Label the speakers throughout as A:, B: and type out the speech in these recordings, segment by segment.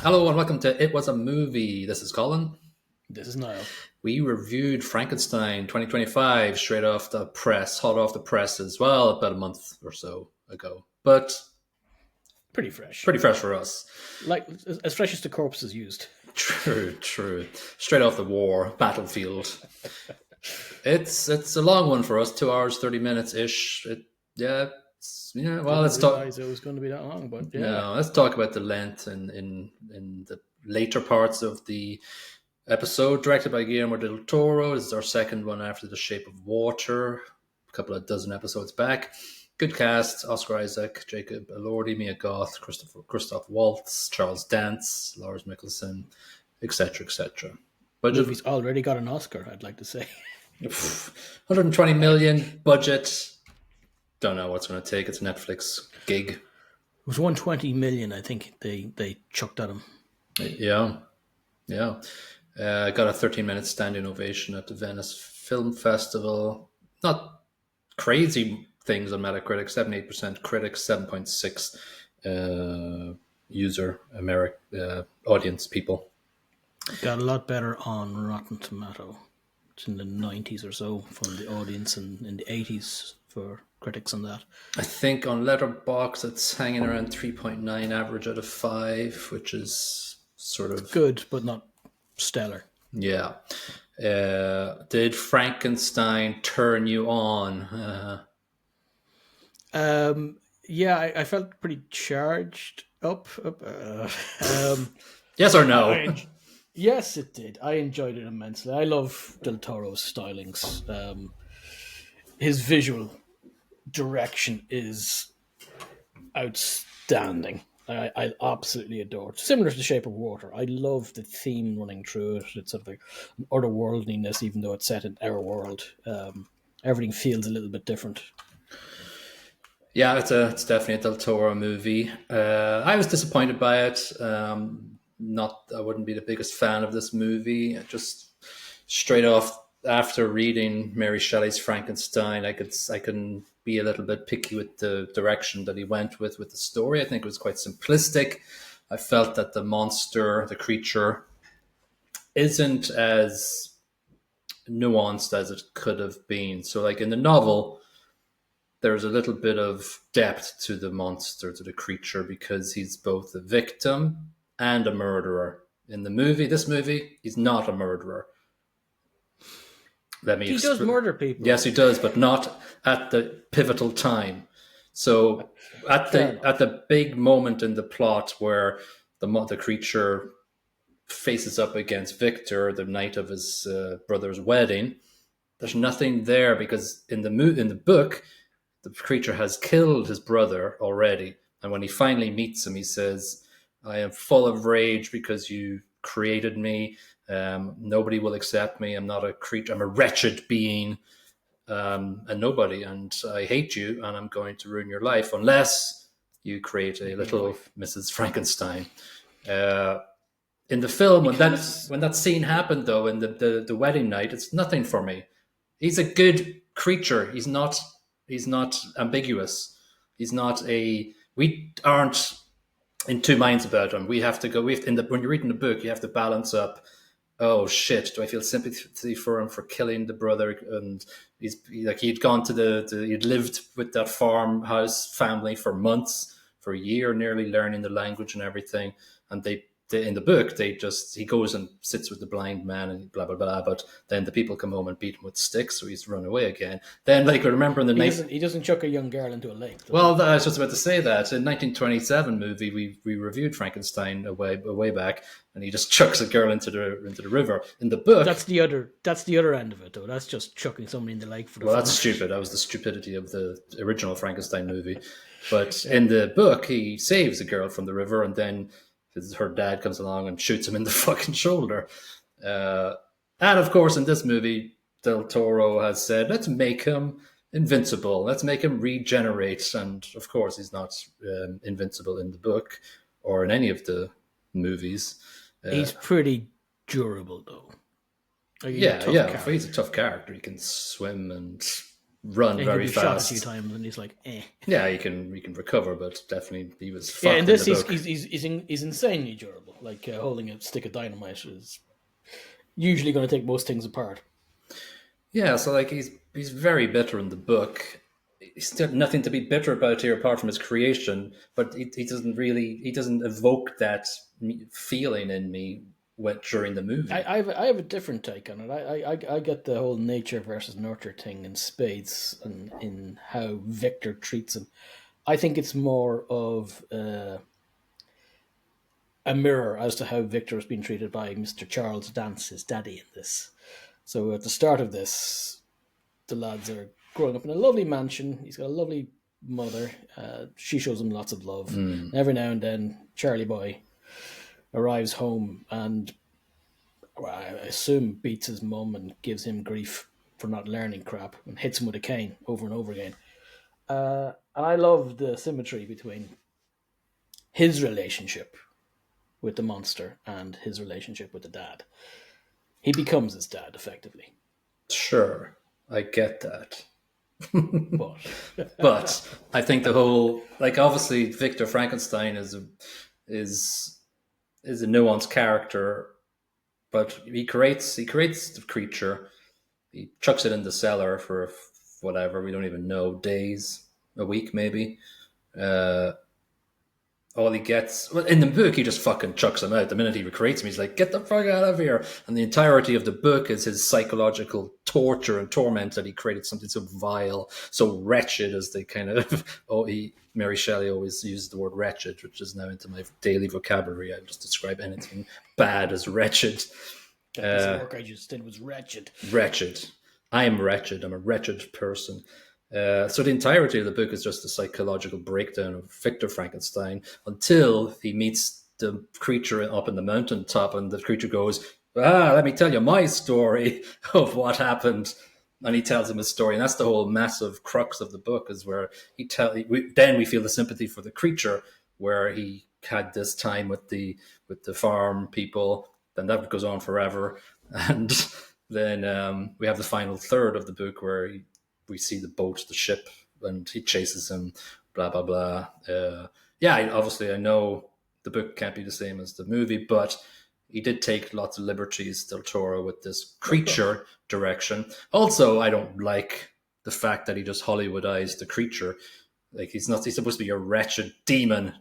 A: Hello and welcome to It Was a Movie. This is Colin.
B: This is Niall.
A: We reviewed Frankenstein 2025 straight off the press, hot off the press as well, about a month or so ago. But
B: Pretty fresh.
A: pretty fresh for us.
B: Like, as fresh as the corpses used.
A: True. Straight off the war battlefield. It's a long one for us, 2 hours, 30 minutes ish. Well, let's talk.
B: Realize it was going to be that long, but yeah.
A: No, let's talk about the length in the later parts of the episode. Directed by Guillermo del Toro. This is our second one after The Shape of Water, a couple of dozen episodes back. Good cast: Oscar Isaac, Jacob Elordi, Mia Goth, Christoph Waltz, Charles Dance, Lars Mikkelsen, etc., etc.
B: Budget. Movie's already got an Oscar, I'd like to say.
A: 120 million budget. Don't know what's going to take. It's a Netflix gig.
B: It was 120 million, I think they chucked at him.
A: Yeah. Got a 13-minute standing ovation at the Venice Film Festival. Not crazy things on Metacritic. 78% critics, 7.6 user audience people.
B: Got a lot better on Rotten Tomato. It's in the 90s or so from the audience, and in the 80s for critics on that.
A: I think on Letterboxd it's hanging around 3.9 average out of 5, which is sort of
B: good, but not stellar.
A: Yeah. Did Frankenstein turn you on?
B: Yeah, I felt pretty charged up.
A: Yes or no?
B: Yes, it did. I enjoyed it immensely. I love Del Toro's stylings. His visual direction is outstanding. I absolutely adore it. Similar to The Shape of Water. I love the theme running through it. It's sort of like an otherworldliness, even though it's set in our world. Everything feels a little bit different.
A: Yeah, it's definitely a Del Toro movie. I was disappointed by it. I wouldn't be the biggest fan of this movie. Just straight off after reading Mary Shelley's Frankenstein, I can be a little bit picky with the direction that he went with the story. I think it was quite simplistic. I felt that the monster, the creature, isn't as nuanced as it could have been. So, like in the novel, there's a little bit of depth to the monster, to the creature, because he's both a victim and a murderer. In this movie, he's not a murderer.
B: He does murder people.
A: Yes, he does, but not at the pivotal time. So at the big moment in the plot where the creature faces up against Victor the night of his brother's wedding, there's nothing there because in the book, the creature has killed his brother already. And when he finally meets him, he says, "I am full of rage because you created me. Nobody will accept me. I'm not a creature. I'm a wretched being, and nobody. And I hate you. And I'm going to ruin your life unless you create a little Mrs. Frankenstein." In the film, when that scene happened, though, in the wedding night, it's nothing for me. He's a good creature. He's not ambiguous. He's not a. We aren't in two minds about him. We have to go. When you're reading the book, you have to balance up. Oh shit! Do I feel sympathy for him for killing the brother? And he'd gone he'd lived with that farmhouse family for months, for a year, nearly learning the language and everything. And they in the book, he goes and sits with the blind man and blah blah blah. But then the people come home and beat him with sticks, so he's run away again. Then, I remember in the night,
B: he doesn't chuck a young girl into a lake.
A: Well, I was just about to say that in 1927 movie we reviewed Frankenstein a way back, and he just chucks a girl into the river. In the book,
B: that's the other end of it, though. That's just chucking somebody in the lake for the.
A: Well, that's stupid. That was the stupidity of the original Frankenstein movie. But in the book, he saves a girl from the river, and then her dad comes along and shoots him in the fucking shoulder. And of course, in this movie, Del Toro has said, let's make him invincible. Let's make him regenerate. And of course, he's not invincible in the book or in any of the movies.
B: He's pretty durable, though.
A: He's a tough character. He can swim and run
B: And he'll
A: very
B: be shot a few
A: fast.
B: times, and he's like, eh.
A: Yeah, he can recover, but definitely he was
B: Yeah,
A: fucked
B: in
A: in
B: this,
A: the book.
B: he's insanely durable. Like holding a stick of dynamite is usually going to take most things apart.
A: Yeah, so like he's very bitter in the book. He's still nothing to be bitter about here apart from his creation, but he doesn't evoke that feeling in me during the movie.
B: I have a different take on it. I get the whole nature versus nurture thing in spades and in how Victor treats him. I think it's more of a mirror as to how Victor has been treated by Mr. Charles Dance, his daddy, in this. So at the start of this, the lads are growing up in a lovely mansion. He's got a lovely mother. She shows him lots of love. And every now and then, Charlie Boy arrives home and I assume beats his mum and gives him grief for not learning crap and hits him with a cane over and over again. And I love the symmetry between his relationship with the monster and his relationship with the dad. He becomes his dad, effectively.
A: Sure, I get that.
B: But
A: But I think the whole, like, obviously Victor Frankenstein is is a nuanced character, but he creates the creature. He chucks it in the cellar for whatever, we don't even know, days, a week maybe. Uh, all he gets, well, in the book, he just fucking chucks him out. The minute he recreates him, he's like, "Get the fuck out of here!" And the entirety of the book is his psychological torture and torment that he created something so vile, so wretched, as they kind of. Mary Shelley always uses the word wretched, which is now into my daily vocabulary. I just describe anything bad as wretched.
B: that piece of work I just did was wretched.
A: Wretched. I am wretched. I'm a wretched person. So the entirety of the book is just a psychological breakdown of Victor Frankenstein until he meets the creature up in the mountaintop, and the creature goes, let me tell you my story of what happened. And he tells him his story, and that's the whole massive crux of the book, is where then we feel the sympathy for the creature, where he had this time with the farm people, then that goes on forever, and then we have the final third of the book where we see the boat, the ship, and he chases him, blah, blah, blah. Obviously I know the book can't be the same as the movie, but he did take lots of liberties, Del Toro, with this creature direction. Also, I don't like the fact that he just Hollywoodized the creature. Like, he's supposed to be a wretched daemon.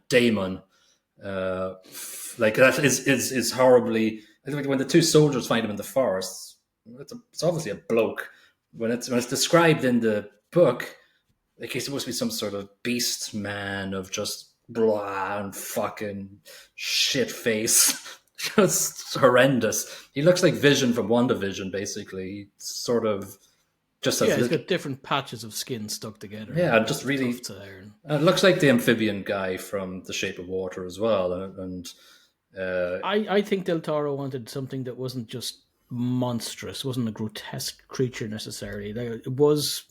A: Like, that is horribly, like, when the two soldiers find him in the forest, it's obviously a bloke. When it's described in the book, like, he's supposed to be some sort of beast man of just blah and fucking shit face. Just horrendous. He looks like Vision from WandaVision, basically. He sort of just has.
B: Yeah, he's got different patches of skin stuck together.
A: Yeah, and just really. It looks like the amphibian guy from The Shape of Water as well.
B: I think Del Toro wanted something that wasn't just monstrous, wasn't a grotesque creature necessarily. It was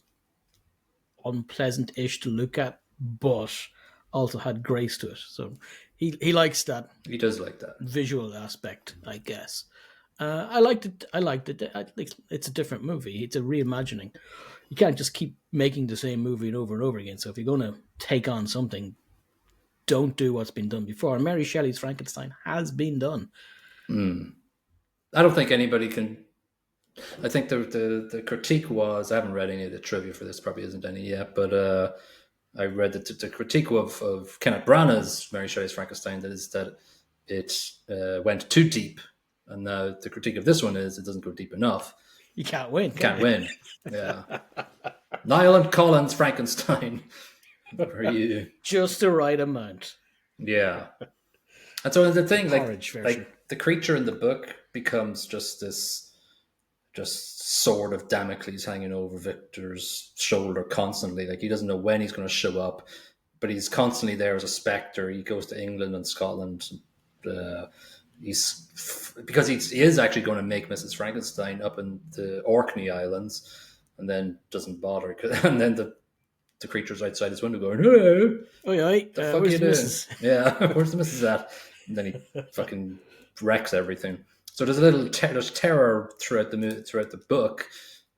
B: unpleasant-ish to look at, but also had grace to it. So he likes that.
A: He does like that
B: visual aspect, I guess. I liked it. It's a different movie. It's a reimagining. You can't just keep making the same movie over and over again. So if you're going to take on something, don't do what's been done before. And Mary Shelley's Frankenstein has been done.
A: I don't think anybody can. I think the critique was, I haven't read any of the trivia for this, probably isn't any yet, but I read the critique of Kenneth Branagh's Mary Shelley's Frankenstein, that is that it went too deep, and now the critique of this one is it doesn't go deep enough.
B: You can't win.
A: Can't win. Yeah. Niall and Colin's Frankenstein. For you.
B: Just the right amount.
A: Yeah. And so the thing, like the creature in the book becomes just this sword of Damocles hanging over Victor's shoulder constantly. Like, he doesn't know when he's going to show up, but he's constantly there as a spectre. He goes to England and Scotland. He is actually going to make Mrs. Frankenstein up in the Orkney Islands, and then doesn't bother. And then the creature's outside his window going, "Hello,
B: oh yeah,
A: the fuck are you doing? Yeah, where's the missus at?" And then he fucking wrecks everything. So there's a little there's terror throughout the book,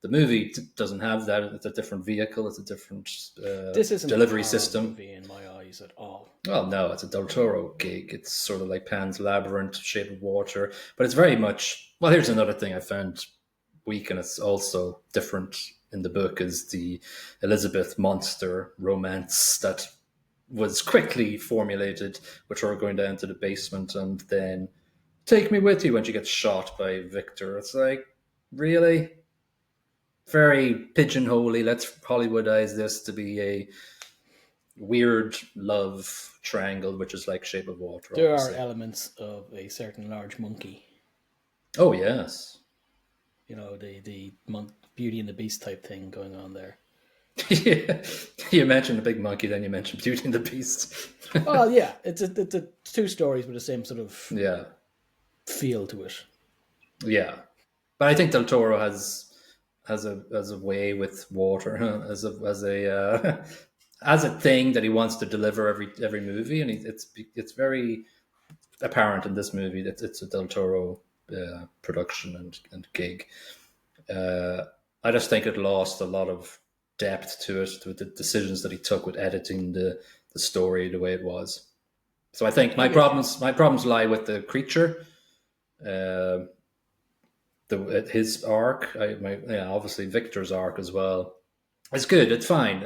A: The movie doesn't have that. It's a different vehicle. It's a different
B: This isn't a
A: delivery
B: horror
A: system.
B: movie in my eyes at all.
A: Well, no, it's a Del Toro gig. It's sort of like Pan's Labyrinth, Shape of Water, but it's very much. Well, here's another thing I found weak, and it's also different in the book, is the Elizabeth monster romance that was quickly formulated with her going down to the basement and then take me with you when she gets shot by Victor. It's like, really? Very pigeonholey. Let's Hollywoodize this to be a weird love triangle, which is like Shape of Water.
B: There
A: Obviously.
B: are elements of a certain large monkey.
A: Oh yes.
B: The Beauty and the Beast type thing going on there.
A: Yeah. You mentioned a big monkey, then you mentioned Beauty and the Beast.
B: Well, yeah, it's a two stories with the same sort of feel to it.
A: Yeah, but I think Del Toro has a way with water, as a as a thing that he wants to deliver every movie, and it's very apparent in this movie that it's a Del Toro production and gig. I just think it lost a lot of depth to it, with the decisions that he took with editing the story the way it was. So I think my problems lie with the creature, his arc. Obviously Victor's arc as well. It's good. It's fine.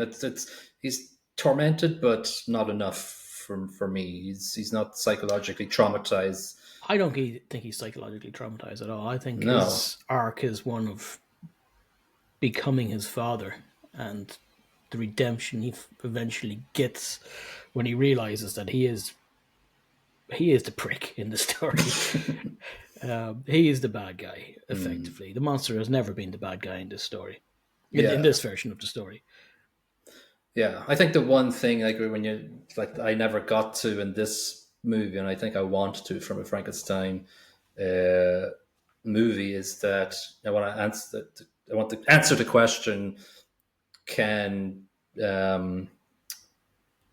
A: He's tormented, but not enough for me. He's not psychologically traumatized.
B: I don't think he's psychologically traumatized at all. I think his arc is one of becoming his father and the redemption he eventually gets when he realizes that he is the prick in the story. He is the bad guy, effectively. The monster has never been the bad guy in this story, in this version of the story.
A: Yeah, I think the one thing, like, I never got to in this movie, and I think I want to from a Frankenstein movie, is that I want to answer the question: can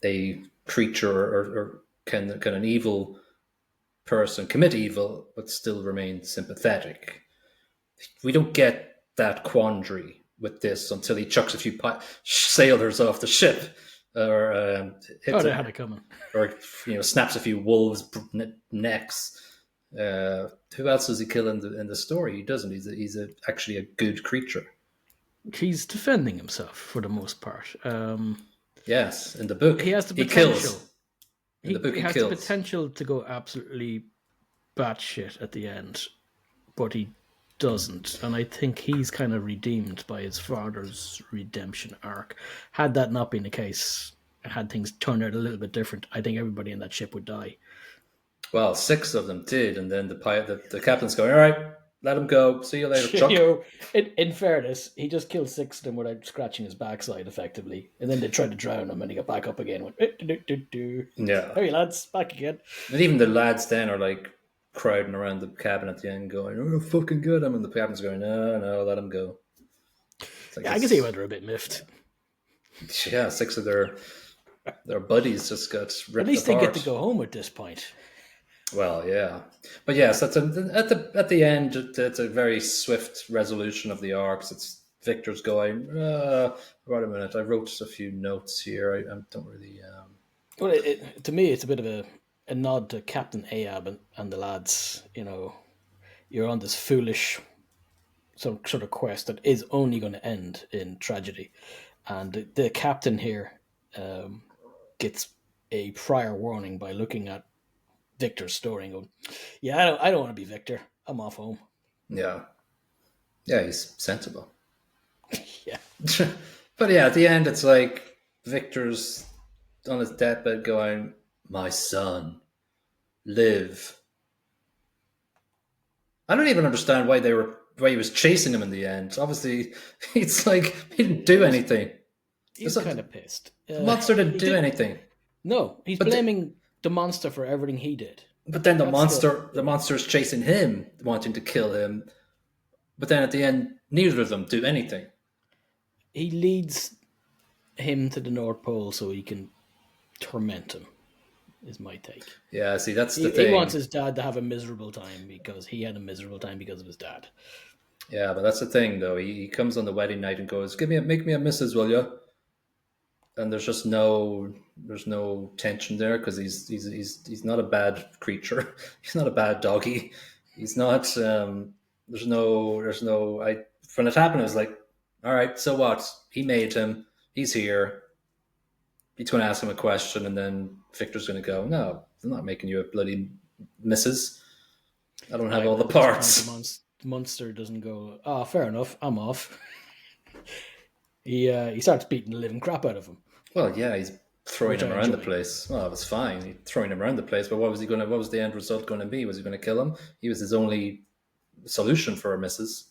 A: a creature or can an evil person commit evil but still remain sympathetic? We don't get that quandary with this until he chucks a few sailors off the ship, or hits
B: they had it coming,
A: or snaps a few wolves' necks. Who else does he kill in the story? He doesn't. He's actually a good creature.
B: He's defending himself for the most part.
A: Yes, in the book
B: he has the potential.
A: He kills. In the book,
B: he has the potential to go absolutely batshit at the end, but he doesn't. And I think he's kind of redeemed by his father's redemption arc. Had that not been the case, had things turned out a little bit different, I think everybody in that ship would die.
A: Well, 6 of them did, and then the captain's going, all right, let him go. See you later, Chuck.
B: In fairness, he just killed 6 of them without scratching his backside, effectively. And then they tried to drown him, and he got back up again. Went,
A: yeah.
B: Hey, lads, back again.
A: And even the lads then are like crowding around the cabin at the end, going, "Oh, fucking good!" And the captain's going, "No, let him go."
B: Like, I can see why they're a bit miffed.
A: Yeah, 6 of their buddies just got ripped apart.
B: At least they get to go home at this point.
A: Well, yeah, but yes, at the end, it's a very swift resolution of the arcs. It's Victor's going. Wait a minute, I wrote a few notes here. I don't really.
B: Well, to me, it's a bit of a nod to Captain Ahab and the lads. You're on this foolish sort of quest that is only going to end in tragedy, and the captain here gets a prior warning by looking at Victor's story and going, "Yeah, I don't want to be Victor. I'm off home."
A: Yeah, he's sensible.
B: Yeah,
A: but yeah, at the end, it's like Victor's on his deathbed going, "My son, live." I don't even understand why he was chasing him in the end. Obviously, it's like he didn't do anything.
B: He's kind of pissed.
A: The monster didn't do anything.
B: No, he's blaming the monster for everything he did.
A: But then the monster is chasing him, wanting to kill him. But then at the end, neither of them do anything.
B: He leads him to the North Pole so he can torment him, is my take.
A: Yeah, see, that's the thing.
B: He wants his dad to have a miserable time because he had a miserable time because of his dad.
A: Yeah, but that's the thing, though. He comes on the wedding night and goes, make me a missus, will you?" And there's no tension there because he's not a bad creature. He's not a bad doggy. He's not. There's no. I when it happened, I was like, all right, so what? He made him. He's here. He's going to ask him a question, and then Victor's going to go, "No, I'm not making you a bloody missus. I don't have
B: Aye,
A: all
B: but
A: the
B: at this point,
A: parts."
B: the monster doesn't go. Oh, fair enough. I'm off. He starts beating the living crap out of him,
A: Well, yeah, he's throwing
B: which
A: him
B: I
A: around the
B: enjoy.
A: place. Well, it was fine. Throwing him around the place, but what was he going to? What was the end result going to be? Was he going to kill him? He was his only solution for a missus.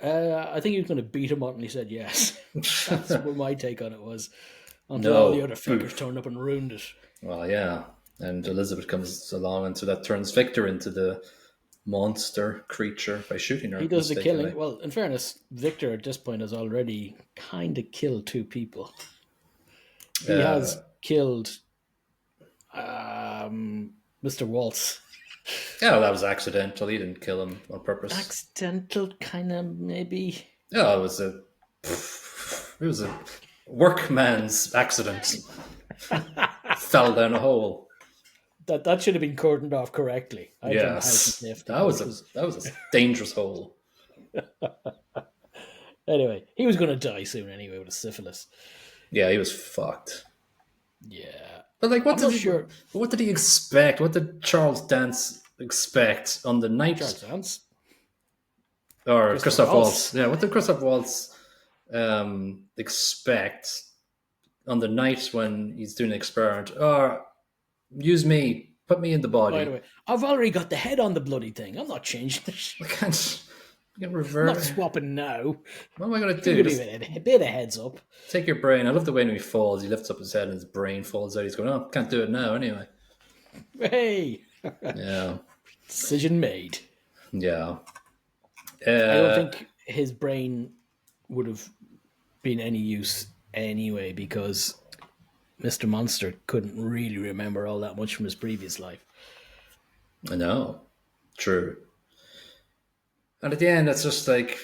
B: I think he was going to beat him up, and he said yes. That's what my take on it was. Until all the
A: No.
B: other fuckers turned up and ruined it.
A: Well, yeah. And Elizabeth comes along, and so that turns Victor into the monster creature by shooting
B: He
A: her
B: does the
A: mistakenly.
B: killing. Well, in fairness, Victor at this point has already kind of killed two people. He
A: Uh,
B: has killed Mr. Waltz.
A: yeah, well, that was accidental. He didn't kill him on purpose.
B: Accidental, kind of, maybe.
A: Yeah, it was a workman's accident. Fell down a hole.
B: That should have been cordoned off correctly. I don't know how he
A: Yes,
B: sniffed it.
A: that was a dangerous hole.
B: Anyway, he was going to die soon anyway with a syphilis.
A: Yeah, he was fucked.
B: Yeah.
A: But like,
B: I'm not sure.
A: what did he expect? What did Charles Dance expect on the night,
B: Charles Dance.
A: or
B: Christopher
A: Christoph
B: Waltz.
A: Waltz? Yeah, what did Christoph Waltz expect on the night when he's doing an experiment? Or use me, put me in the
B: By the
A: body.
B: way, I've already got the head on the bloody thing. I'm not changing it.
A: I can't
B: I'm not
A: revert.
B: swapping now.
A: What am I going to
B: Give
A: do?
B: me
A: Just
B: a bit of heads up.
A: take your brain. I love the way when he falls, he lifts up his head and his brain falls out. He's going, "Oh, can't do it now anyway."
B: Hey,
A: Yeah,
B: decision made.
A: yeah.
B: I don't think his brain would have been any use anyway because Mr. Monster couldn't really remember all that much from his previous life.
A: I know. True. And at the end, it's just like,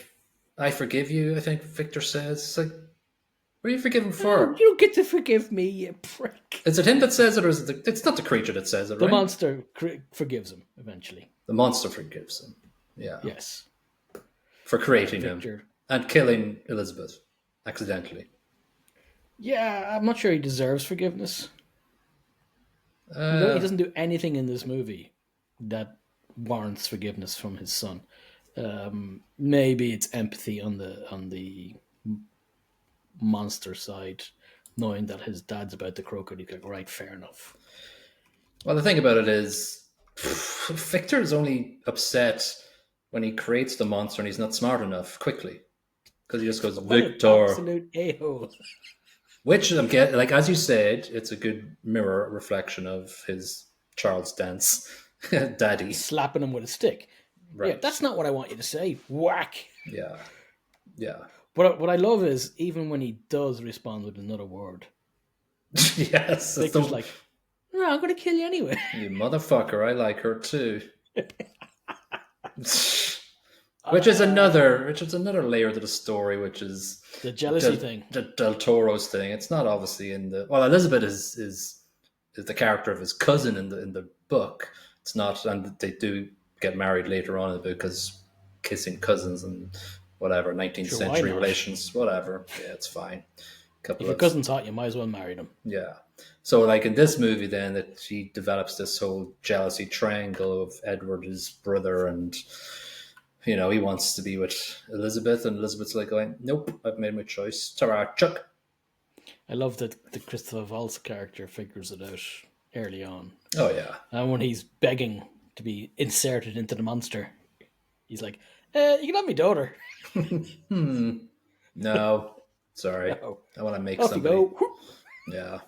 A: "I forgive you," I think Victor says. It's like, what are you forgive him
B: Oh,
A: for?
B: you don't get to forgive me, you prick.
A: Is it him that says it, or is it's not the creature that says it,
B: The
A: right?
B: monster forgives him eventually.
A: The monster forgives him. Yeah.
B: Yes.
A: For creating him
B: Victor.
A: and killing Elizabeth accidentally.
B: Yeah, I'm not sure he deserves forgiveness. He doesn't do anything in this movie that warrants forgiveness from his son. Maybe it's empathy on the monster side, knowing that his dad's about to croak it. He's like, right, fair enough.
A: Well, the thing about it is, Victor is only upset when he creates the monster and he's not smart enough quickly. Because he just goes,
B: What an
A: "Victor."
B: absolute a-hole.
A: Which, I'm getting, like, as you said, it's a good mirror reflection of his Charles Dance daddy.
B: Slapping him with a stick.
A: Right.
B: Yeah, that's not what I want you to say. Whack.
A: Yeah. Yeah.
B: But what I love is, even when he does respond with another word,
A: Yes.
B: Victor's like, no, I'm going to kill you anyway.
A: You motherfucker, I like her too. Which is another layer to the story, which is
B: The jealousy thing.
A: the Del Toro's thing. It's not obviously in the Elizabeth is the character of his cousin in the book. It's not, and they do get married later on in the book because kissing cousins and whatever 19th
B: Sure, why
A: century
B: not?
A: relations, whatever. Yeah, it's fine.
B: If your cousin's hot, you might as well marry them.
A: Yeah. So, like in this movie, then that she develops this whole jealousy triangle of Edward, his brother, and he wants to be with Elizabeth, and Elizabeth's like going, "Nope, I've made my choice. Ta-ra, Chuck."
B: I love that the Christopher Waltz character figures it out early on.
A: Oh yeah.
B: And when he's begging to be inserted into the monster, he's like, you can have my daughter.
A: No, sorry.
B: No.
A: I want to make
B: Off
A: somebody.
B: you go.
A: Yeah.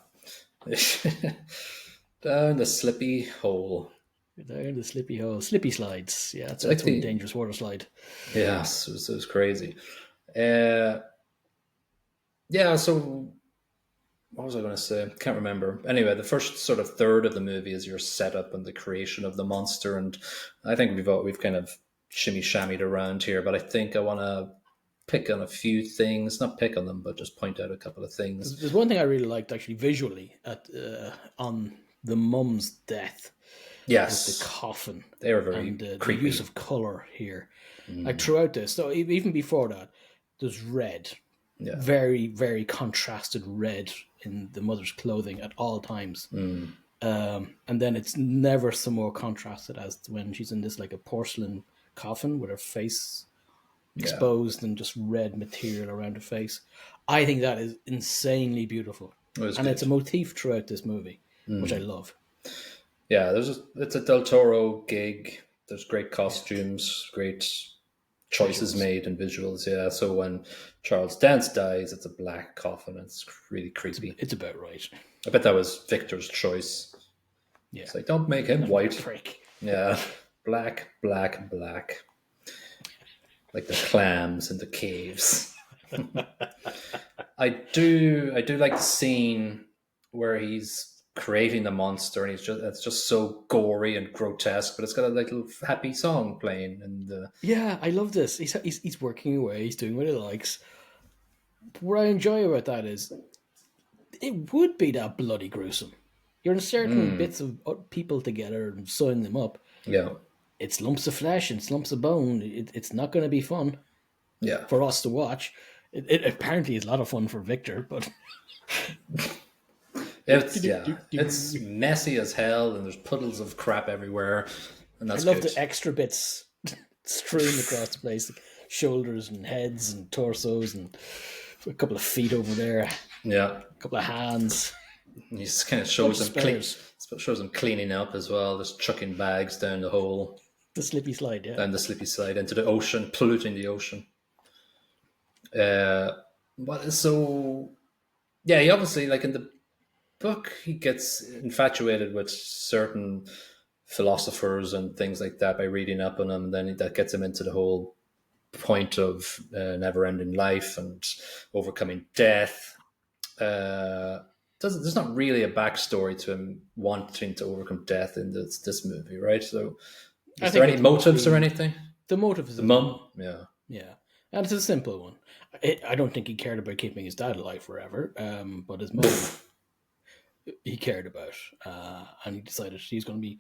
A: Down the slippy hole.
B: Down the slippy hole. Slippy slides. Yeah, that's
A: Like
B: one dangerous water slide.
A: Yes, it was crazy. Yeah, so what was I going to say? Can't remember. Anyway, the first sort of third of the movie is your setup and the creation of the monster, and I think we've kind of shimmy shammied around here, but I think I want to pick on a few things, not pick on them, but just point out a couple of things.
B: There's one thing I really liked actually visually on the mum's death.
A: Yes,
B: with the coffin.
A: They were very
B: and the
A: creepy.
B: use of color here. Like throughout this, so even before that, there's red, very very contrasted red in the mother's clothing at all times. And then it's never so more contrasted as when she's in this like a porcelain coffin with her face exposed and just red material around her face. I think that is insanely beautiful, and it's a motif throughout this movie, which I love.
A: Yeah, it's a Del Toro gig. There's great costumes, great choices made and visuals. Yeah, so when Charles Dance dies, it's a black coffin. It's really creepy.
B: It's about right.
A: I bet that was Victor's choice.
B: Yeah,
A: it's like, don't make him white.
B: Prick.
A: Yeah, black, black, black. Like the clams in the caves. I do like the scene where he's creating the monster, and it's just so gory and grotesque, but it's got a little happy song playing. And
B: yeah, I love this. He's working away, he's doing what he likes. What I enjoy about that is it would be that bloody gruesome. You're inserting bits of people together and sewing them up.
A: Yeah,
B: it's lumps of flesh and it's lumps of bone. It's not going to be fun.
A: Yeah,
B: for us to watch. It apparently is a lot of fun for Victor, but
A: it's messy as hell, and there's puddles of crap everywhere. And that's
B: I love the extra bits strewn across the place, like shoulders and heads and torsos and a couple of feet over there.
A: Yeah,
B: a couple of hands.
A: He just kind of shows them cleaning up as well, just chucking bags down the hole.
B: The slippy slide, yeah.
A: Down the slippy slide into the ocean, polluting the ocean. He obviously, like in the book, he gets infatuated with certain philosophers and things like that by reading up on them, and then that gets him into the whole point of never-ending life and overcoming death. There's not really a backstory to him wanting to overcome death in this movie, right? So, is there any motives or anything?
B: The motive is
A: the mum.
B: Yeah, and it's a simple one. I don't think he cared about keeping his dad alive forever, but his mum he cared about, and he decided he's going to be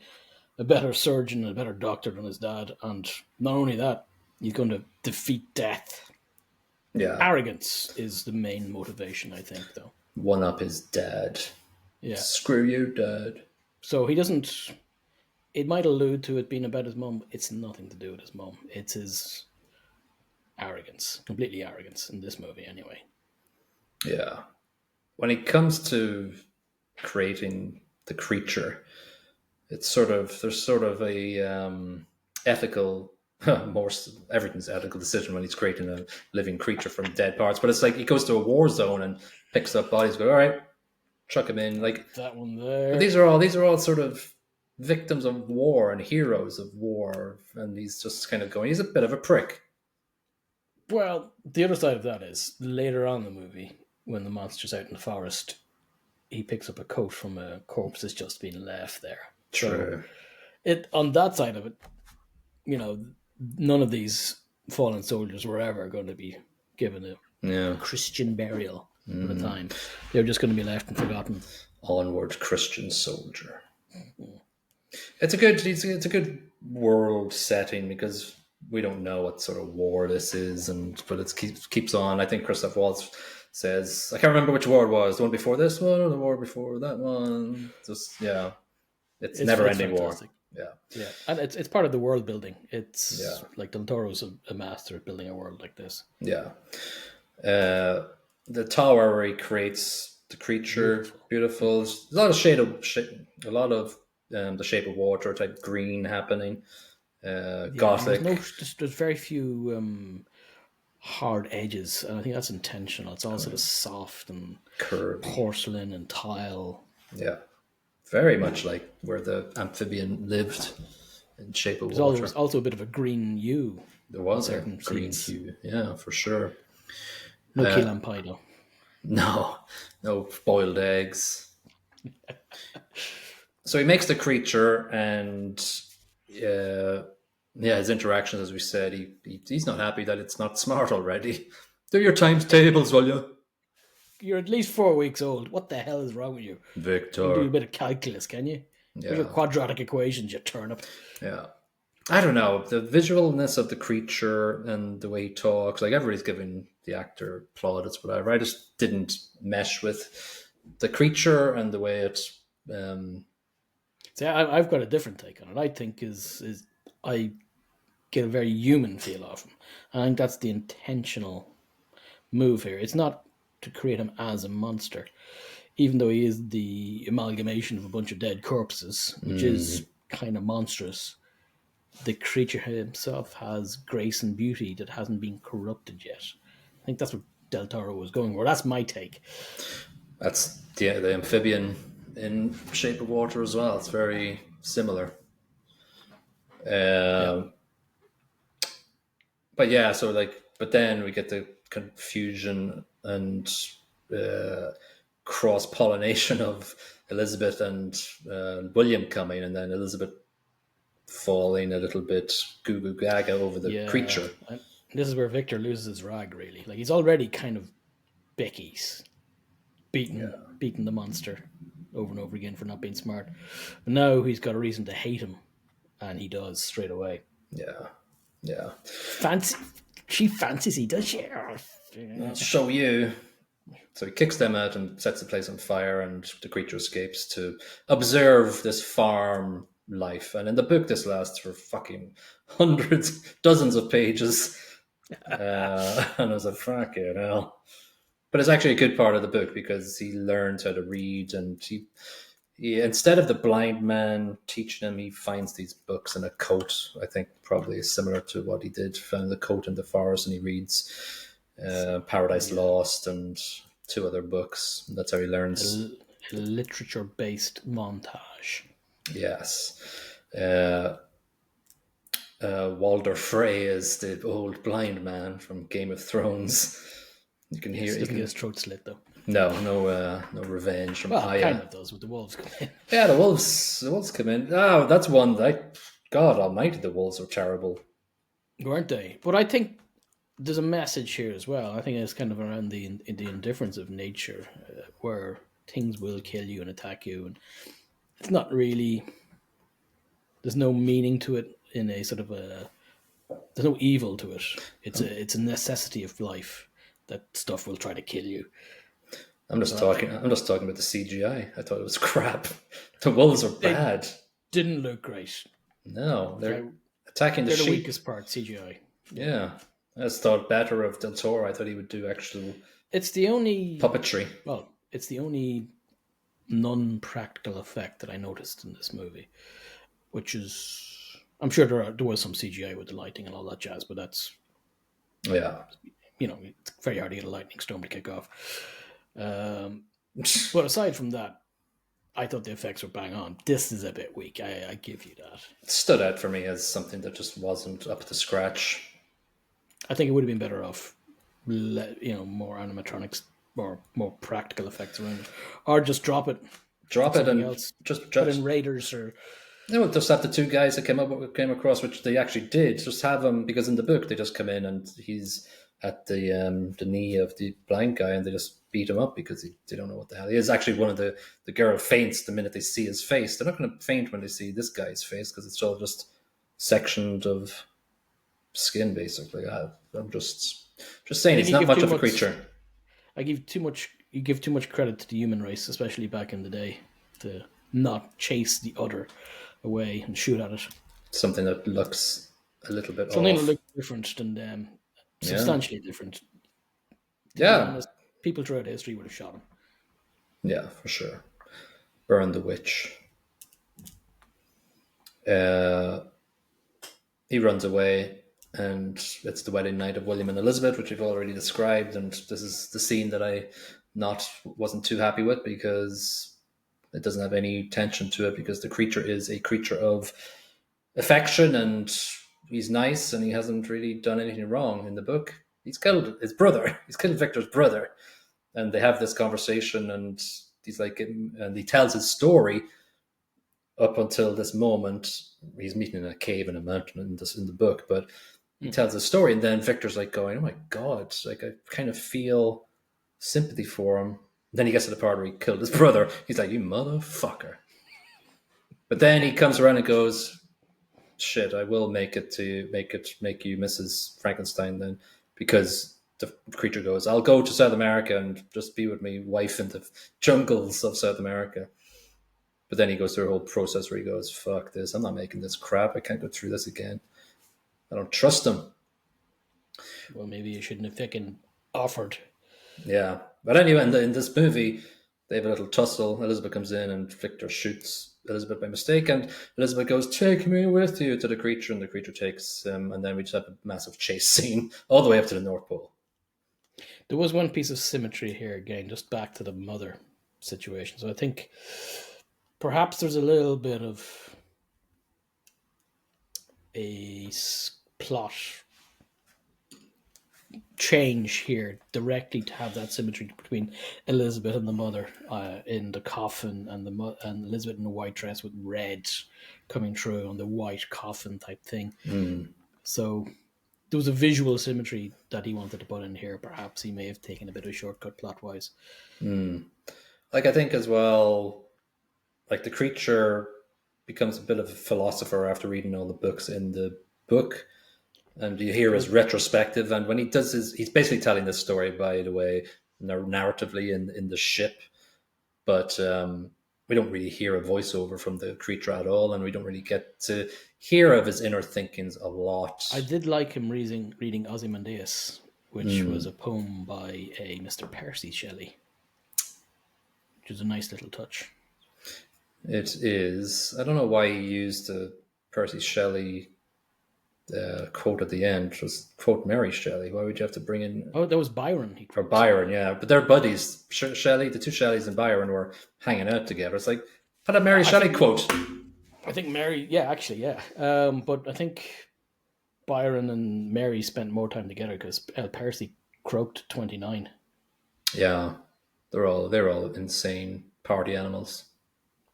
B: a better surgeon and a better doctor than his dad, and not only that, he's going to defeat death.
A: Yeah,
B: arrogance is the main motivation, I think, though.
A: One up his dad.
B: Yeah,
A: screw you, dad.
B: So he doesn't. It might allude to it being about his mum. It's nothing to do with his mum. It's his arrogance, completely arrogance in this movie, anyway.
A: Yeah, when it comes to creating the creature, there's sort of a ethical. More everything's an ethical decision when he's creating a living creature from dead parts. But it's like he goes to a war zone and picks up bodies. Go, all right, chuck him in. Like
B: that one there.
A: But these are all sort of victims of war and heroes of war, and he's just kind of going. He's a bit of a prick.
B: Well, the other side of that is later on in the movie when the monster's out in the forest, he picks up a coat from a corpse that's just been left there.
A: True.
B: So on that side of it, none of these fallen soldiers were ever going to be given a Christian burial for the time. They were just going to be left and forgotten.
A: Onward, Christian soldier. It's a good world setting because we don't know what sort of war this is, but it keeps on. I think Christoph Waltz says, I can't remember which war it was, the one before this one or the war before that one. It's never-ending war. Yeah,
B: and it's part of the world building. It's like Del Toro's a master at building a world like this.
A: Yeah, the tower where he creates the creature, beautiful. There's a lot of the Shape of Water type green happening. Gothic.
B: There's very few hard edges, and I think that's intentional. It's all sort of soft and
A: curvy,
B: porcelain and tile.
A: Yeah. Very much like where the amphibian lived in Shape of Water.
B: There's also a bit of a green hue.
A: There was a green hue, yeah, for sure.
B: No key lampai, though.
A: No boiled eggs. So he makes the creature, and Yeah, his interactions, as we said, he's not happy that it's not smart already. Do your times tables, will you?
B: You're at least 4 weeks old. What the hell is wrong with you? You can do a
A: Victor.
B: bit of calculus, can you? Where's your
A: Yeah,
B: quadratic equations, you turnip?
A: yeah. I don't know. The visualness of the creature and the way he talks, like everybody's giving the actor plaudits, whatever. I just didn't mesh with the creature and the way it. Um,
B: See, I've got a different take on it. I think is I get a very human feel off him. I think that's the intentional move here. It's not to create him as a monster, even though he is the amalgamation of a bunch of dead corpses, which is kind of monstrous. The creature himself has grace and beauty that hasn't been corrupted yet. I think that's what Del Toro was going for. That's my take.
A: that's the amphibian in Shape of Water as well. It's very similar.
B: Yeah.
A: Um, but yeah, so like, but then we get the confusion and uh, cross pollination of Elizabeth and William coming, and then Elizabeth falling a little bit goo goo gaga over the
B: Yeah.
A: creature.
B: And this is where Victor loses his rag, really. Like, he's already kind of Becky's beating the monster over and over again for not being smart. But now he's got a reason to hate him, and he does straight away.
A: Yeah, yeah.
B: Fancy, she fancies he does. She.
A: I'll show you. So he kicks them out and sets the place on fire, and the creature escapes to observe this farm life. And in the book, this lasts for fucking hundreds, dozens of pages. And I was like, fuck it, hell. But it's actually a good part of the book because he learns how to read, and he instead of the blind man teaching him, he finds these books in a coat. I think probably similar to what he did. Found the coat in the forest, and he reads Paradise Lost and two other books. That's how he learns.
B: A literature-based montage.
A: Yes. Walder Frey is the old blind man from Game of Thrones. You can hear.
B: He doesn't get his throat slit though.
A: No revenge from Aya.
B: Kind of does with the wolves coming in.
A: Yeah, the wolves come in. Oh, that's one that God Almighty, the wolves are terrible,
B: weren't they? But I think there's a message here as well. I think it's kind of around the indifference of nature, where things will kill you and attack you, and it's not really. There's no meaning to it in a sort of a. There's no evil to it. It's a necessity of life that stuff will try to kill you.
A: I'm just talking about the CGI. I thought it was crap. The wolves are bad.
B: Didn't look great.
A: No, they're attacking the sheep.
B: They're the weakest part, CGI.
A: Yeah. I just thought better of Del Toro. I thought he would do actual
B: It's the only
A: puppetry.
B: Well, it's the only non-practical effect that I noticed in this movie, which is, I'm sure there was some CGI with the lighting and all that jazz, but that's,
A: Yeah.
B: It's very hard to get a lightning storm to kick off. But aside from that, I thought the effects were bang on. This is a bit weak. I give you that.
A: It stood out for me as something that just wasn't up to scratch.
B: I think it would have been better off, more animatronics or more practical effects around it, or just drop it.
A: Drop it and
B: else.
A: just
B: Put in Raiders or.
A: Just have the two guys that came across, which they actually did. Just have them, because in the book they just come in and he's at the knee of the blind guy, and they just beat him up because they don't know what the hell he is. Actually, one of the girl faints the minute they see his face. They're not going to faint when they see this guy's face because it's all just sectioned of skin, basically. I'm just saying he's not much of a creature.
B: You give too much credit to the human race, especially back in the day, to not chase the other away and shoot at it.
A: Something that looks a little bit
B: Something
A: off.
B: that looks different than substantially different.
A: Yeah.
B: People throughout history would have shot him.
A: Yeah, for sure. Burn the witch. He runs away, and it's the wedding night of William and Elizabeth, which we've already described. And this is the scene that I wasn't too happy with because it doesn't have any tension to it, because the creature is a creature of affection and he's nice and he hasn't really done anything wrong in the book. He's killed his brother. He's killed Victor's brother. And they have this conversation, and he's like, and he tells his story up until this moment, he's meeting in a cave in a mountain in the book, but he tells a story, and then Victor's like going, "Oh my god!" Like I kind of feel sympathy for him. Then he gets to the part where he killed his brother. He's like, "You motherfucker!" But then he comes around and goes, "Shit, I will make you Mrs. Frankenstein then," because the creature goes, "I'll go to South America and just be with me wife in the jungles of South America." But then he goes through a whole process where he goes, "Fuck this! I'm not making this crap. I can't go through this again. I don't trust him."
B: Well, maybe you shouldn't have fucking offered.
A: Yeah, but anyway, in this movie, they have a little tussle. Elizabeth comes in, and Victor shoots Elizabeth by mistake, and Elizabeth goes, "Take me with you," to the creature, and the creature takes him, and then we just have a massive chase scene all the way up to the North Pole.
B: There was one piece of symmetry here again, just back to the mother situation. So I think perhaps there's a little bit of a plot change here directly to have that symmetry between Elizabeth and the mother in the coffin, and and Elizabeth in a white dress with red coming through on the white coffin type thing. So there was a visual symmetry that he wanted to put in here. Perhaps he may have taken a bit of a shortcut plot wise.
A: Like I think as well, like the creature becomes a bit of a philosopher after reading all the books in the book. And you hear his retrospective, and when he does he's basically telling this story, by the way, narratively in the ship, but we don't really hear a voiceover from the creature at all, and we don't really get to hear of his inner thinkings a lot.
B: I did like him reading Ozymandias, which was a poem by a Mr. Percy Shelley, which is a nice little touch.
A: It is. I don't know why he used the Percy Shelley quote at the end. Just quote Mary Shelley. Why would you have to bring in?
B: Oh, that was Byron.
A: Or Byron, yeah. But they're buddies. Shelley, the two Shelleys and Byron were hanging out together. It's like, had a Mary Shelley quote.
B: I think Mary, yeah, actually, yeah. But I think Byron and Mary spent more time together because Percy croaked 29.
A: Yeah, they're all insane party animals.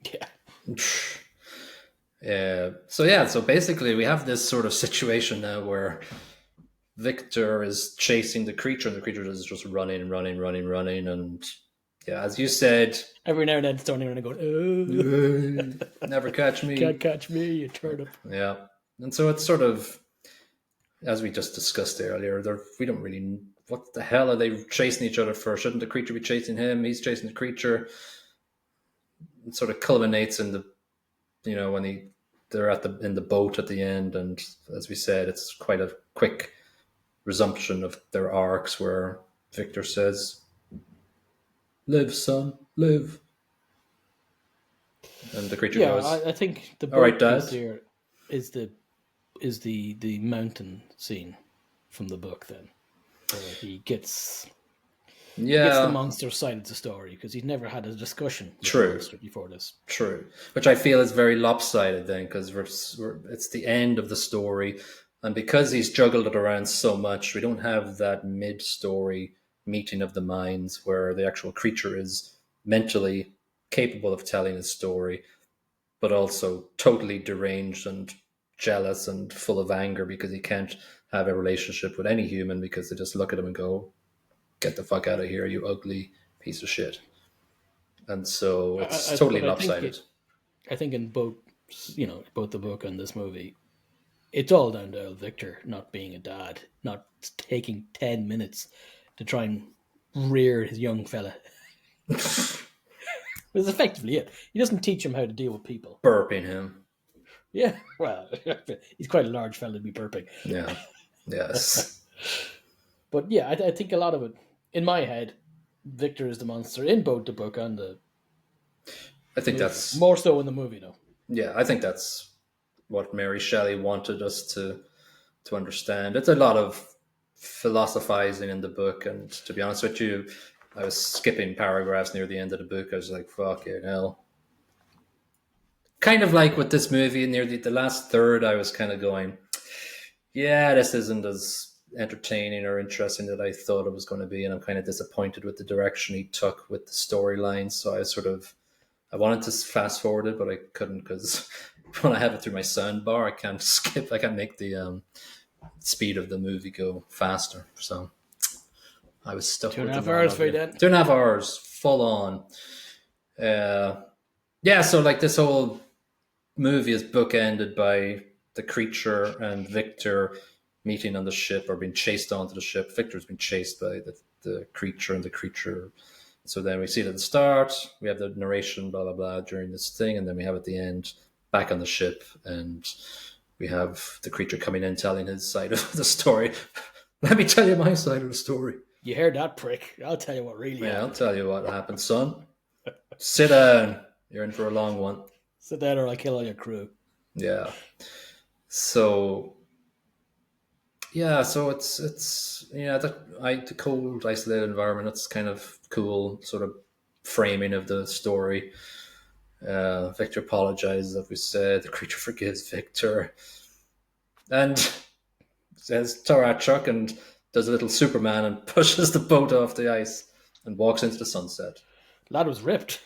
B: Yeah.
A: So basically we have this sort of situation now where Victor is chasing the creature, and the creature is just running, and yeah, as you said,
B: every now and then turning around and going,
A: "Oh, never catch me,
B: can't catch me, you turnip."
A: Yeah, and so it's sort of, as we just discussed earlier, we don't really, what the hell are they chasing each other for? Shouldn't the creature be chasing him? He's chasing the creature. It sort of culminates in when they're in the boat at the end, and as we said, it's quite a quick resumption of their arcs where Victor says, "Live, son, live," and the creature goes,
B: I think the
A: "All right,
B: boat
A: Dad."
B: piece here is the mountain scene from the book. Then where he gets the monster side of the story, because he's never had a discussion with the monster before this.
A: True, which I feel is very lopsided then, because it's the end of the story, and because he's juggled it around so much, we don't have that mid-story meeting of the minds where the actual creature is mentally capable of telling a story, but also totally deranged and jealous and full of anger because he can't have a relationship with any human because they just look at him and go, "Get the fuck out of here, you ugly piece of shit." And so it's totally lopsided.
B: I think in both the book and this movie, it's all down to Victor not being a dad, not taking 10 minutes to try and rear his young fella. It's effectively it. He doesn't teach him how to deal with people.
A: Burping him.
B: Yeah, well, he's quite a large fella to be burping.
A: Yeah, yes.
B: But yeah, I think a lot of it, in my head, Victor is the monster in both the book and the
A: I think
B: movie.
A: that's...
B: More so in the movie, though.
A: Yeah, I think that's what Mary Shelley wanted us to understand. It's a lot of philosophizing in the book, and to be honest with you, I was skipping paragraphs near the end of the book. I was like, fucking hell. Kind of like with this movie, near the last third, I was kind of going, yeah, this isn't as entertaining or interesting that I thought it was going to be, and I'm kind of disappointed with the direction he took with the storyline. So I I wanted to fast forward it, but I couldn't because when I have it through my sound bar, I can't skip. I can't make the speed of the movie go faster. So I was stuck with the
B: 2.5 hours for you
A: monologue.
B: then.
A: 2.5 hours, full on. Yeah, so like this whole movie is bookended by the creature and Victor meeting on the ship or being chased onto the ship. Victor's been chased by the creature and the creature. So then we see it at the start, we have the narration, blah, blah, blah, during this thing, and then we have at the end back on the ship, and we have the creature coming in telling his side of the story. Let me tell you my side of the story.
B: You heard that, prick. I'll tell you what really
A: Yeah, I'll
B: happened.
A: tell you what happened, son. Sit down. You're in for a long one.
B: Sit down or I'll kill all your crew.
A: Yeah. So yeah, so it's yeah, the cold, isolated environment. It's kind of cool, sort of framing of the story. Victor apologizes, as we said. The creature forgives Victor, and says Torah Chuck and does a little Superman and pushes the boat off the ice and walks into the sunset.
B: Lad was ripped.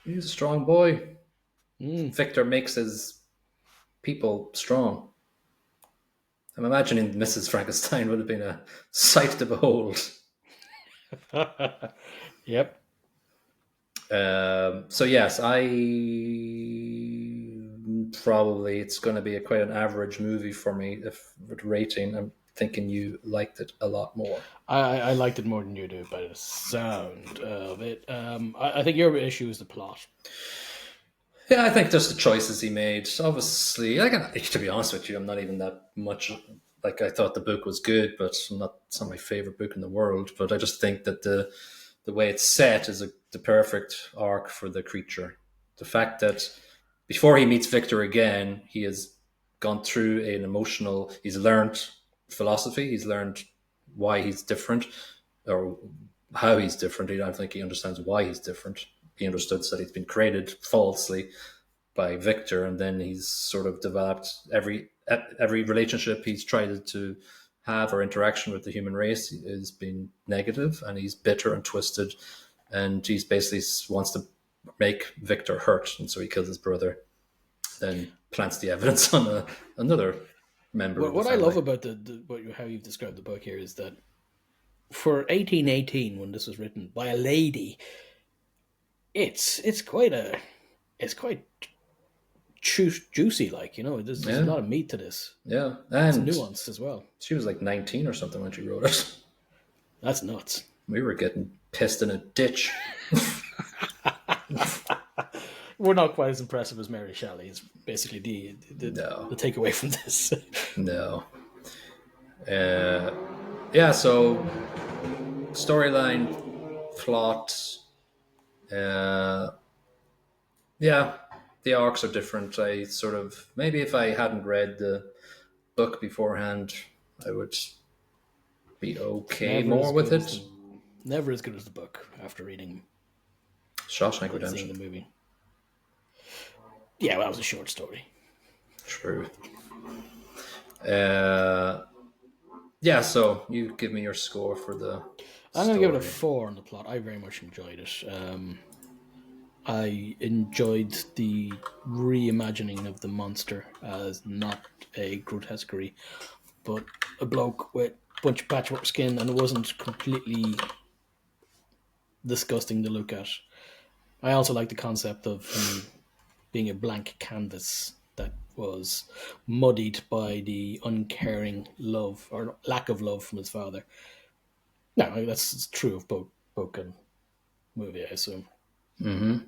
A: He's a strong boy.
B: Mm.
A: Victor makes his people strong. I'm imagining Mrs. Frankenstein would have been a sight to behold.
B: Yep.
A: So yes, probably it's going to be quite an average movie for me. If with rating, I'm thinking you liked it a lot more.
B: I liked it more than you do by the sound of it. I think your issue is the plot.
A: Yeah, I think just the choices he made. Obviously, to be honest with you, I'm not even that much. Like I thought the book was good, but it's not my favorite book in the world. But I just think that the way it's set is the perfect arc for the creature. The fact that before he meets Victor again, he has gone through an emotional. He's learned philosophy. He's learned why he's different, or how he's different. I don't think he understands why he's different. He understood that he's been created falsely by Victor, and then he's sort of developed every relationship he's tried to have or interaction with the human race has been negative, and he's bitter and twisted, and he's basically wants to make Victor hurt, and so he kills his brother, then plants the evidence on another member.
B: What I love about how you've described the book here is that for 1818, when this was written by a lady, it's quite juicy, like, you know. There's a lot of meat to this.
A: Yeah, and
B: it's nuanced as well.
A: She was like 19 or something when she wrote it.
B: That's nuts.
A: We were getting pissed in a ditch.
B: We're not quite as impressive as Mary Shelley. Is basically the takeaway from this.
A: No. Yeah. So storyline, plot. Yeah, the arcs are different. I sort of maybe if I hadn't read the book beforehand, I would be okay more with it.
B: Never as good as the book after reading
A: Shawshank Redemption.
B: Seeing the movie. Yeah, well, that was a short story.
A: True. Yeah, so you give me your score for the
B: I'm going to give it a 4 on the plot. I very much enjoyed it. I enjoyed the reimagining of the monster as not a grotesquerie, but a bloke with a bunch of patchwork skin, and it wasn't completely disgusting to look at. I also like the concept of him being a blank canvas that was muddied by the uncaring love or lack of love from his father. No, that's true of book and movie, I assume.
A: Mm-hmm.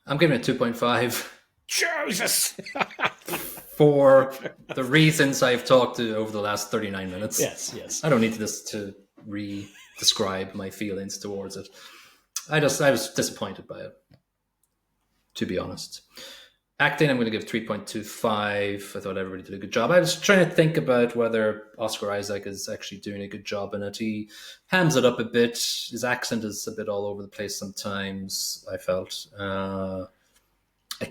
A: I'm giving it 2.5.
B: Jesus!
A: For the reasons I've talked to over the last 39 minutes.
B: Yes.
A: I don't need this to re-describe my feelings towards it. I was disappointed by it, to be honest. Acting, I'm going to give 3.25. I thought everybody did a good job. I was trying to think about whether Oscar Isaac is actually doing a good job in it. He hams it up a bit. His accent is a bit all over the place sometimes, I felt. I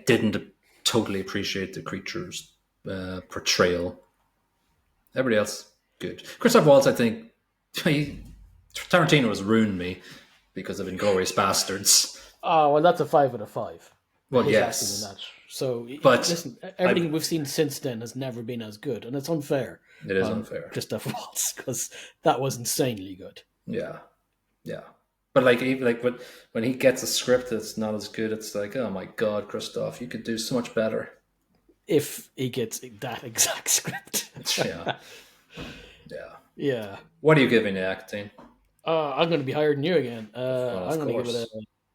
A: didn't totally appreciate the creature's portrayal. Everybody else, good. Christoph Waltz, I think, Tarantino has ruined me because of Inglourious Bastards.
B: Oh, well, that's a 5 out of 5.
A: Well,
B: His acting in
A: yes,
B: that. So
A: but
B: listen,
A: I
B: everything we've seen since then has never been as good, and it's unfair
A: it is
B: on
A: unfair.
B: Christoph Waltz because that was insanely good.
A: Yeah, yeah. But like even like when he gets a script that's not as good, it's like, oh my god, Christoph, you could do so much better.
B: If he gets that exact script,
A: Yeah, yeah.
B: yeah.
A: What are you giving the acting?
B: I'm going to be higher than you again.
A: Well,
B: I'm
A: of
B: going to give it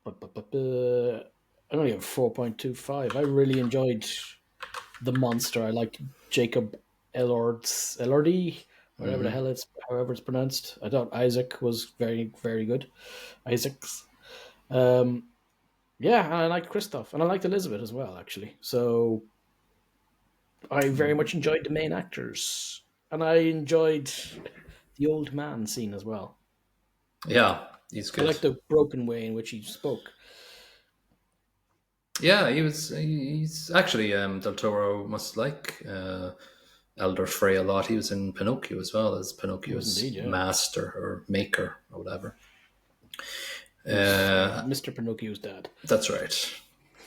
B: a.
A: course.
B: I'm going to give it 4.25. I really enjoyed the monster. I liked Jacob Elordi, whatever the hell it's however it's pronounced. I thought Isaac was very very good. Isaacs. Um, yeah, and I liked Christoph, and I liked Elizabeth as well, actually. So I very much enjoyed the main actors, and I enjoyed the old man scene as well.
A: Yeah, he's
B: I
A: good.
B: liked the broken way in which he spoke.
A: Yeah, he's actually Del Toro must like Elder Frey a lot. He was in Pinocchio as well as
B: He was indeed,
A: Pinocchio's
B: yeah.
A: master or maker or whatever.
B: He was
A: Uh,
B: Mr. Pinocchio's dad.
A: that's right.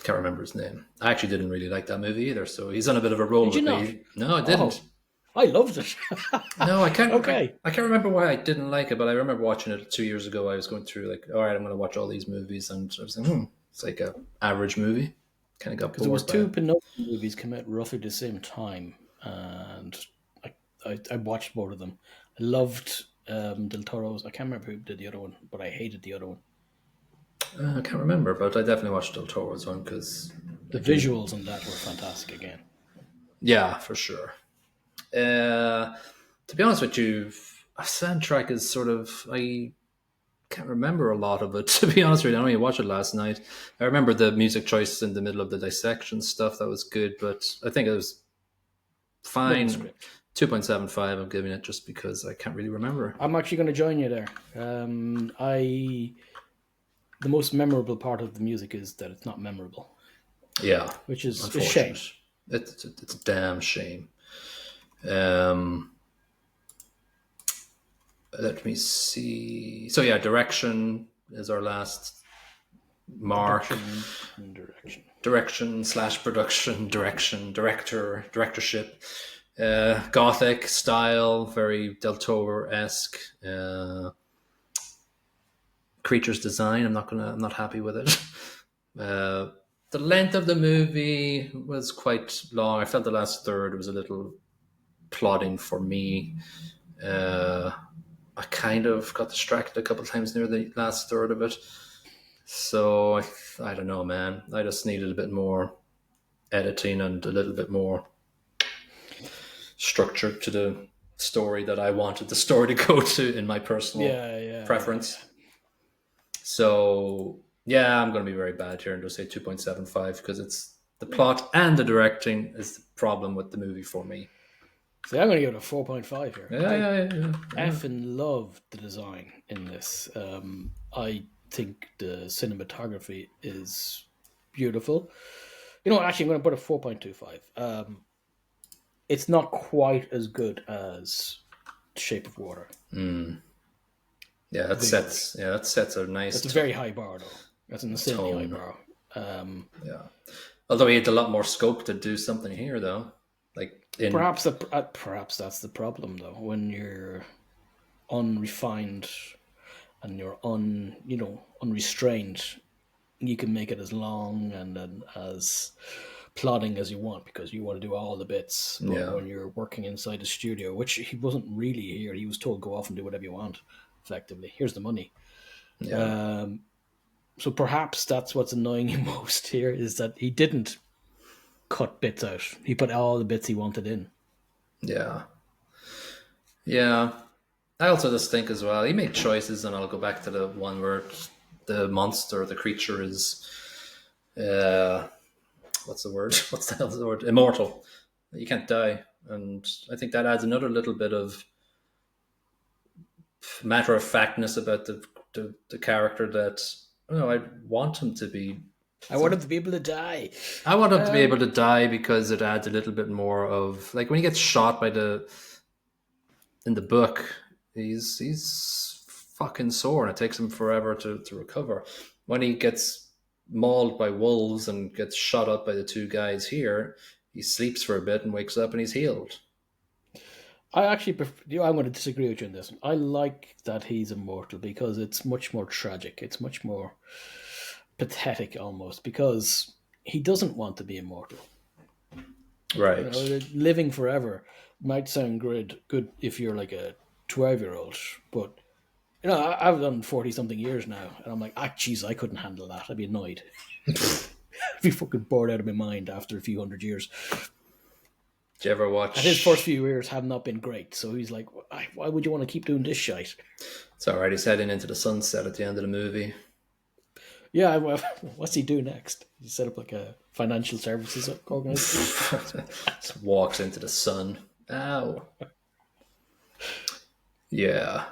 A: Can't remember his name. I actually didn't really like that movie either. So he's on a bit of a roll
B: Did you
A: with
B: not?
A: me. No, I didn't.
B: Oh, I loved it.
A: No, I can't.
B: Okay,
A: I can't remember why I didn't like it, but I remember watching it 2 years ago. I was going through like, all right, I'm going to watch all these movies, and I was like, it's like a average movie. Kind of got
B: because there was
A: bored by
B: two
A: it.
B: Pinocchio movies come out roughly the same time, and I watched both of them. I loved Del Toro's. I can't remember who did the other one, but I hated the other one.
A: I can't remember, but I definitely watched Del Toro's one because
B: The
A: I do.
B: visuals on that were fantastic again.
A: Yeah, for sure. To be honest with you, a soundtrack is sort of I can't remember a lot of it. To be honest with you, I only watched it last night. I remember the music choices in the middle of the dissection stuff that was good, but I think it was
B: Love the
A: fine.
B: script.
A: 2.75. I'm giving it just because I can't really remember.
B: I'm actually going to join you there. I the most memorable part of the music is that it's not memorable,
A: Yeah,
B: which is a
A: unfortunate.
B: shame.
A: It's a damn shame. Um, Let me see. So yeah, direction is our last mark.
B: Production and direction.
A: Direction slash production, direction, directorship. Gothic style, very Del Toro esque. Creatures design, I'm not happy with it. The length of the movie was quite long. I felt the last third was a little plodding for me. Uh, I kind of got distracted a couple of times near the last third of it. So I don't know, man. I just needed a bit more editing and a little bit more structure to the story that I wanted the story to go to in my personal
B: Yeah, yeah, yeah, yeah.
A: preference. So yeah, I'm going to be very bad here and just say 2.75 because it's the plot and the directing is the problem with the movie for me.
B: See, I'm going to give it a 4.5 here.
A: Yeah,
B: I
A: yeah, yeah, yeah.
B: effing love the design in this. I think the cinematography is beautiful. You know what? Actually, I'm going to put a 4.25. It's not quite as good as Shape of Water
A: Yeah,
B: visually.
A: that sets a nice
B: That's a very high bar, though. That's an insanely high
A: tone.
B: bar.
A: Yeah. Although he had a lot more scope to do something here, though. Like in
B: Perhaps that's the problem, though. When you're unrefined and you're unrestrained, you can make it as long and as plodding as you want because you want to do all the bits. But
A: yeah,
B: when you're working inside the studio, which he wasn't really here, he was told go off and do whatever you want. Effectively, here's the money.
A: yeah,
B: Um, so perhaps that's what's annoying you most here is that he didn't cut bits out. He put all the bits he wanted in.
A: yeah, yeah. I also just think as well, he made choices, and I'll go back to the one where the monster, the creature is, uh, what's the word? What's the hell's the word? Immortal. You can't die, and I think that adds another little bit of matter of factness about the character that I want him to be.
B: I wanted to be able to die.
A: I want him to be able
B: Um,
A: to die because it adds a little bit more of like when he gets shot by the in the book, he's fucking sore and it takes him forever to recover. When he gets mauled by wolves and gets shot up by the two guys here. He sleeps for a bit and wakes up and he's healed.
B: I actually prefer, I'm going to disagree with you on this one. I like that he's immortal because it's much more tragic. It's much more pathetic almost because he doesn't want to be immortal.
A: Right.
B: Living forever might sound good if you're like a 12-year-old, but I've done 40-something years now, and I'm like, jeez, I couldn't handle that. I'd be annoyed. I'd be fucking bored out of my mind after a few hundred years.
A: Did you ever watch...
B: And his first few years have not been great, so he's like, why would you want to keep doing this shite?
A: It's alright, he's heading into the sunset at the end of the movie.
B: Yeah, what's he do next? He set up like a financial services organization.
A: Just walks into the sun. Ow. Yeah.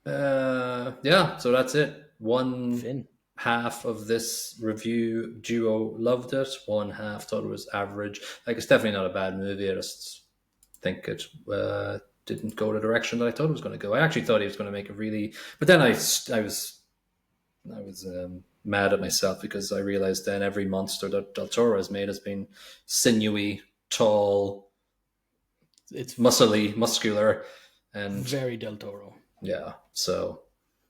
A: So that's it. One half of this review duo loved it. One half thought it was average. Like, it's definitely not a bad movie. I just think it didn't go the direction that I thought it was going to go. I actually thought he was going to make a really... But then I was mad at myself because I realized then every monster that Del Toro has made has been sinewy, tall, it's muscly, muscular, and
B: very Del Toro.
A: Yeah, so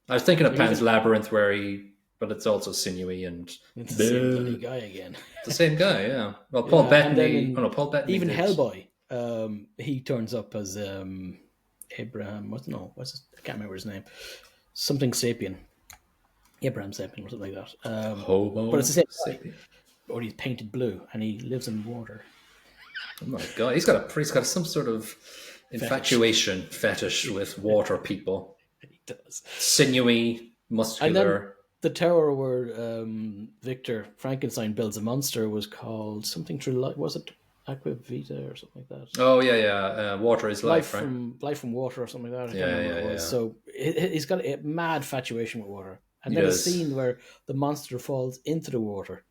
A: I was thinking of Pan's Labyrinth, but it's also sinewy and
B: it's the same bloody guy again.
A: The same guy, yeah. Well, Paul Bettany. Paul Bettany.
B: Even Hellboy, he turns up as Abraham. I can't remember his name. Something Sapien. Abraham Sapien or something like that.
A: Homo.
B: But it's the same guy. Or he's painted blue and he lives in water.
A: Oh my god, he's got some sort of infatuation fetish with water people.
B: He does.
A: Sinewy, muscular.
B: And then the tower where Victor Frankenstein builds a monster was called something through life. Was it Aqua Vita or something like that?
A: Oh yeah. Water is life, right?
B: Life from water or something like that.
A: I can't remember what it was.
B: So he's got a mad infatuation with water. And then a scene where the monster falls into the water.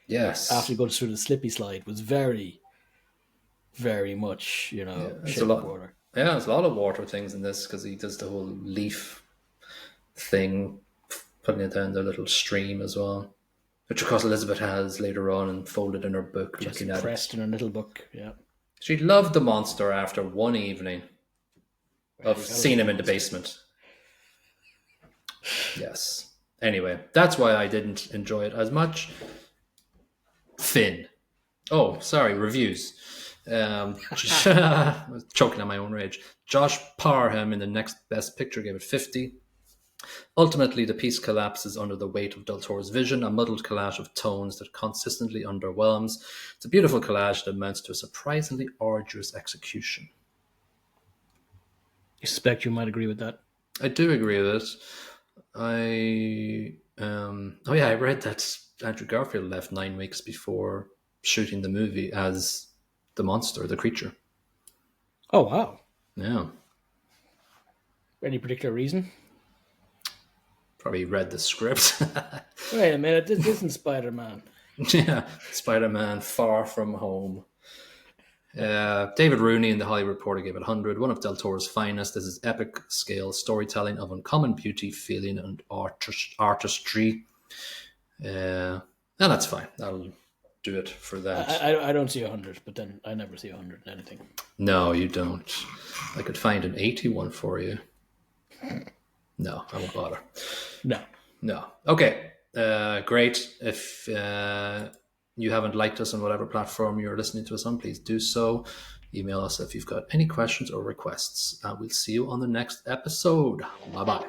A: Yes.
B: After he goes through the slippy slide was very, very much, shape of water.
A: Yeah, there's a lot of water things in this because he does the whole leaf thing, putting it down the little stream as well, which of course Elizabeth has later on and folded in her book.
B: Just
A: looking at
B: pressed in her little book, yeah.
A: She loved the monster after one evening of seeing him in the basement. Yes. Anyway, that's why I didn't enjoy it as much. Finn. Oh, sorry, reviews. I was choking on my own rage. Josh Parham in the next best picture gave it 50. Ultimately, the piece collapses under the weight of Del Toro's vision, a muddled collage of tones that consistently underwhelms. It's a beautiful collage that amounts to a surprisingly arduous execution.
B: I suspect you might agree with that.
A: I do agree with it. I read that Andrew Garfield left 9 weeks before shooting the movie as the monster, the creature.
B: Oh, wow.
A: Yeah.
B: Any particular reason?
A: Probably read the script.
B: Wait a minute, this isn't Spider-Man.
A: Yeah, Spider-Man Far From Home. David Rooney in The Hollywood Reporter gave it 100. One of Del Toro's finest. This is epic scale storytelling of uncommon beauty, feeling, and artistry. And that's fine. That'll do it for that.
B: I don't see 100, but then I never see 100 in anything.
A: No, you don't. I could find an 81 for you. No, I won't bother. No. Okay, great. If you haven't liked us on whatever platform you're listening to us on, please do so. Email us if you've got any questions or requests. We'll see you on the next episode. Bye-bye.